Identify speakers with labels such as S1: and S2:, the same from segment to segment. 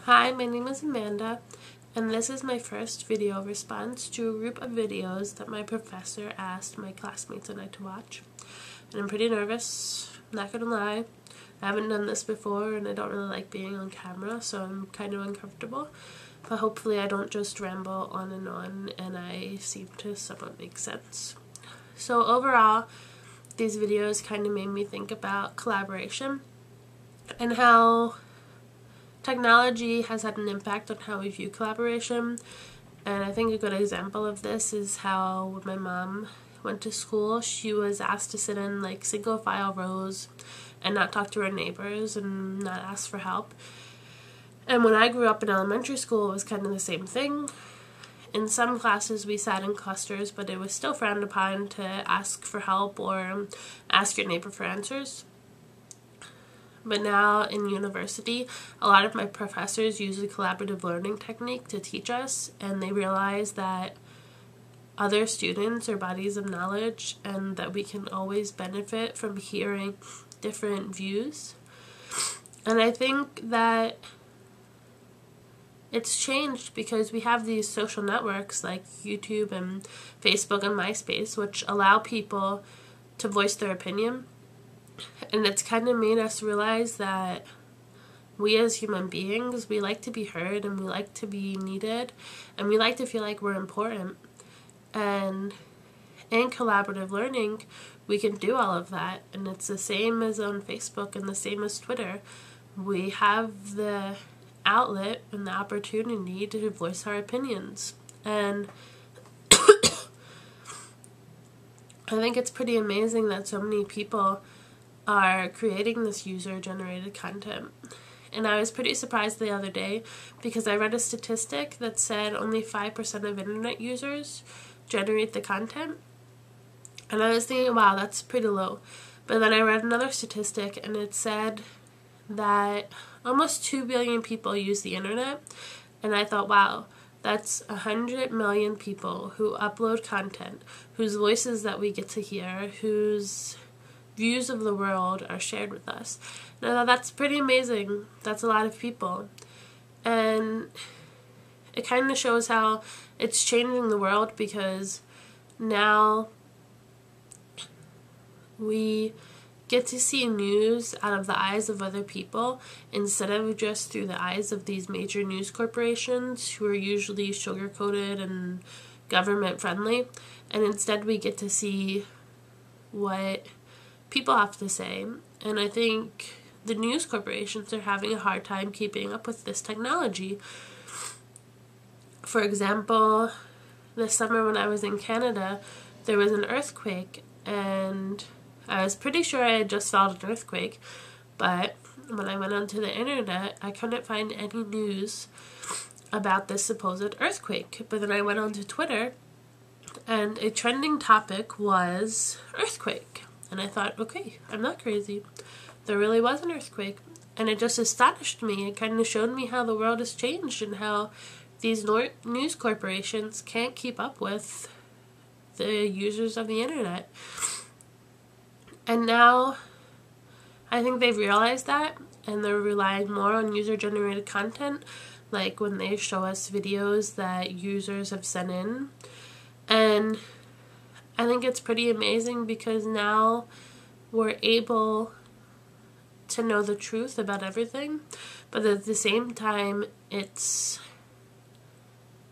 S1: Hi, my name is Amanda, and this is my first video response to a group of videos that my professor asked my classmates and I to watch. And I'm pretty nervous, not gonna lie. I haven't done this before and I don't really like being on camera, so I'm kind of uncomfortable. But hopefully I don't just ramble on and I seem to somewhat make sense. So overall, these videos kind of made me think about collaboration and how technology has had an impact on how we view collaboration. And I think a good example of this is how when my mom went to school, she was asked to sit in like single file rows and not talk to her neighbors and not ask for help. And when I grew up in elementary school, it was kind of the same thing. In some classes we sat in clusters, but it was still frowned upon to ask for help or ask your neighbor for answers. But now in university, a lot of my professors use a collaborative learning technique to teach us, and they realize that other students are bodies of knowledge and that we can always benefit from hearing different views. And I think that it's changed because we have these social networks like YouTube and Facebook and MySpace, which allow people to voice their opinion. And it's kind of made us realize that we as human beings, we like to be heard and we like to be needed and we like to feel like we're important. And in collaborative learning, we can do all of that. And it's the same as on Facebook and the same as Twitter. We have the outlet and the opportunity to voice our opinions. And I think it's pretty amazing that so many people are creating this user-generated content. And I was pretty surprised the other day because I read a statistic that said only 5% of internet users generate the content. And I was thinking, wow, that's pretty low. But then I read another statistic and it said that almost 2 billion people use the internet. And I thought, wow, that's 100 million people who upload content, whose voices that we get to hear, whose views of the world are shared with us. Now that's pretty amazing. That's a lot of people. And it kind of shows how it's changing the world because now we get to see news out of the eyes of other people instead of just through the eyes of these major news corporations who are usually sugar-coated and government friendly. And instead we get to see what people have to say. And I think the news corporations are having a hard time keeping up with this technology. For example, this summer when I was in Canada, there was an earthquake, and I was pretty sure I had just felt an earthquake, but when I went onto the internet, I couldn't find any news about this supposed earthquake. But then I went onto Twitter, and a trending topic was earthquake. And I thought, okay, I'm not crazy. There really was an earthquake. And it just astonished me. It kind of showed me how the world has changed and how these news corporations can't keep up with the users of the internet. And now I think they've realized that and they're relying more on user-generated content, like when they show us videos that users have sent in. And I think it's pretty amazing because now we're able to know the truth about everything, but at the same time it's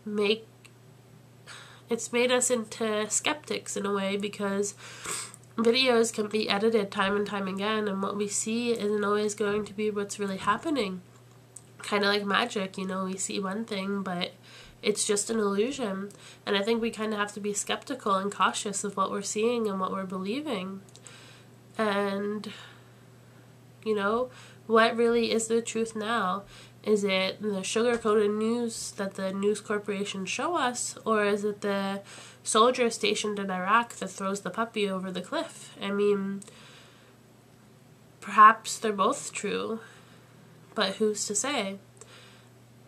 S1: made us into skeptics in a way because videos can be edited time and time again, and what we see isn't always going to be what's really happening. Kind of like magic, you know, we see one thing but it's just an illusion. And I think we kind of have to be skeptical and cautious of what we're seeing and what we're believing. And, you know, what really is the truth now? Is it the sugar-coated news that the news corporations show us? Or is it the soldier stationed in Iraq that throws the puppy over the cliff? I mean, perhaps they're both true, but who's to say?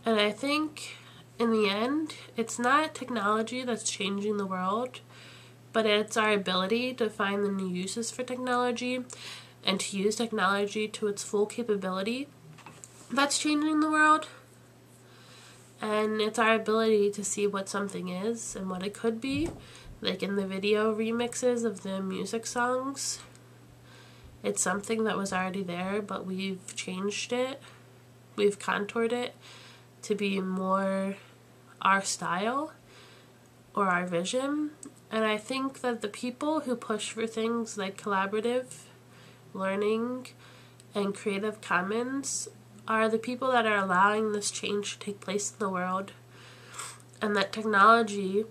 S1: And I think in the end, it's not technology that's changing the world, but it's our ability to find the new uses for technology and to use technology to its full capability that's changing the world. And it's our ability to see what something is and what it could be. Like in the video remixes of the music songs, it's something that was already there, but we've changed it. We've contoured it to be more our style or our vision. And I think that the people who push for things like collaborative learning and Creative Commons are the people that are allowing this change to take place in the world. And that technology,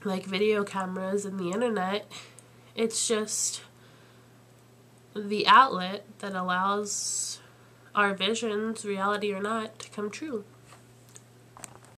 S1: like video cameras and the internet, it's just the outlet that allows our visions, reality or not, to come true.